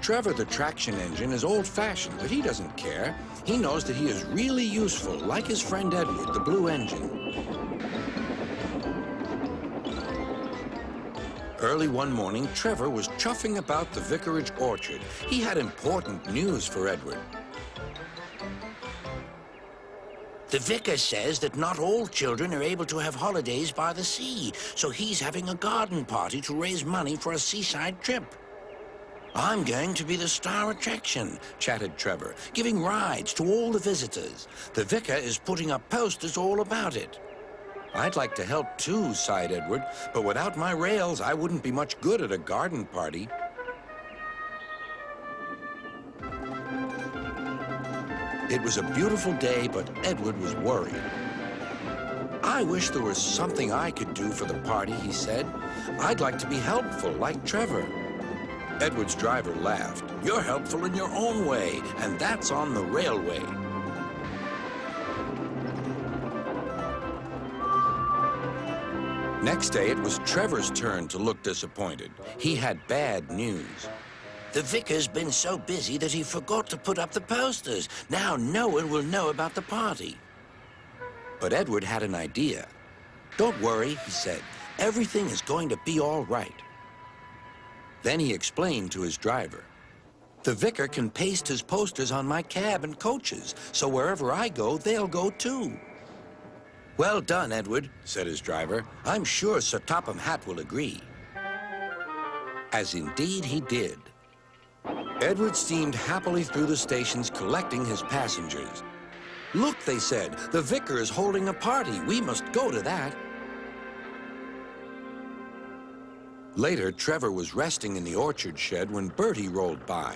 Trevor the traction engine is old-fashioned, but he doesn't care. He knows that he is really useful, like his friend Edward, the blue engine. Early one morning, Trevor was chuffing about the vicarage orchard. He had important news for Edward. The vicar says that not all children are able to have holidays by the sea, so he's having a garden party to raise money for a seaside trip. I'm going to be the star attraction, chatted Trevor, giving rides to all the visitors. The vicar is putting up posters all about it. I'd like to help too, sighed Edward, but without my rails, I wouldn't be much good at a garden party. It was a beautiful day, but Edward was worried. I wish there was something I could do for the party, he said. I'd like to be helpful, like Trevor. Edward's driver laughed. You're helpful in your own way, and that's on the railway. Next day, it was Trevor's turn to look disappointed. He had bad news. The vicar's been so busy that he forgot to put up the posters. Now no one will know about the party. But Edward had an idea. Don't worry, he said. Everything is going to be all right. Then he explained to his driver. The vicar can paste his posters on my cab and coaches, so wherever I go, they'll go too. Well done, Edward, said his driver. I'm sure Sir Topham Hatt will agree. As indeed he did. Edward steamed happily through the stations collecting his passengers. Look, they said, the vicar is holding a party. We must go to that. Later, Trevor was resting in the orchard shed when Bertie rolled by.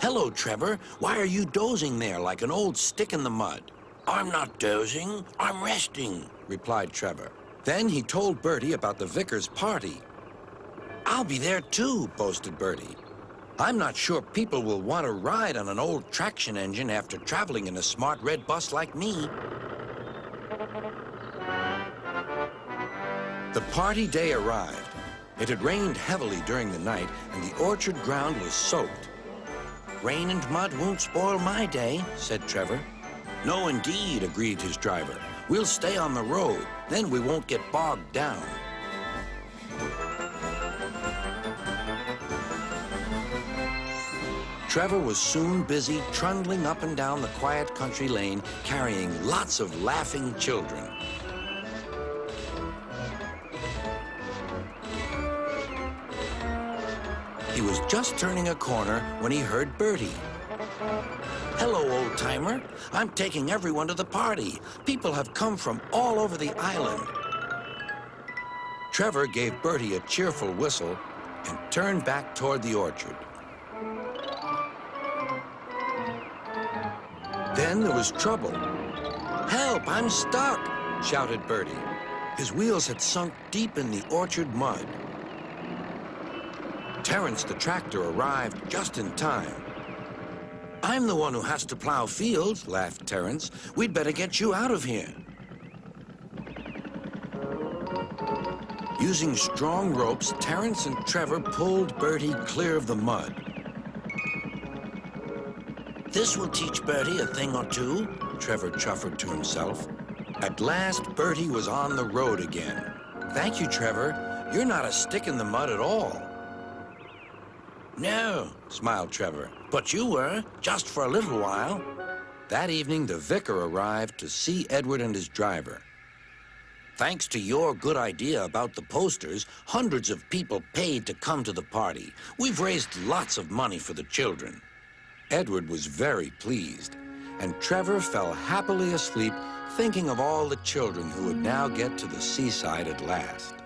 Hello, Trevor. Why are you dozing there like an old stick in the mud? I'm not dozing. I'm resting, replied Trevor. Then he told Bertie about the vicar's party. I'll be there too, boasted Bertie. I'm not sure people will want to ride on an old traction engine after traveling in a smart red bus like me. The party day arrived. It had rained heavily during the night, and the orchard ground was soaked. Rain and mud won't spoil my day, said Trevor. No, indeed, agreed his driver. We'll stay on the road, then we won't get bogged down. Trevor was soon busy trundling up and down the quiet country lane, carrying lots of laughing children. He was just turning a corner when he heard Bertie. Hello, old-timer. I'm taking everyone to the party. People have come from all over the island. Trevor gave Bertie a cheerful whistle and turned back toward the orchard. Then there was trouble. Help, I'm stuck, shouted Bertie. His wheels had sunk deep in the orchard mud. Terence the tractor arrived just in time. I'm the one who has to plow fields, laughed Terence. We'd better get you out of here. Using strong ropes, Terence and Trevor pulled Bertie clear of the mud. This will teach Bertie a thing or two, Trevor chuffed to himself. At last, Bertie was on the road again. Thank you, Trevor. You're not a stick in the mud at all. No, smiled Trevor, but you were, just for a little while. That evening, the vicar arrived to see Edward and his driver. Thanks to your good idea about the posters, hundreds of people paid to come to the party. We've raised lots of money for the children. Edward was very pleased, and Trevor fell happily asleep thinking of all the children who would now get to the seaside at last.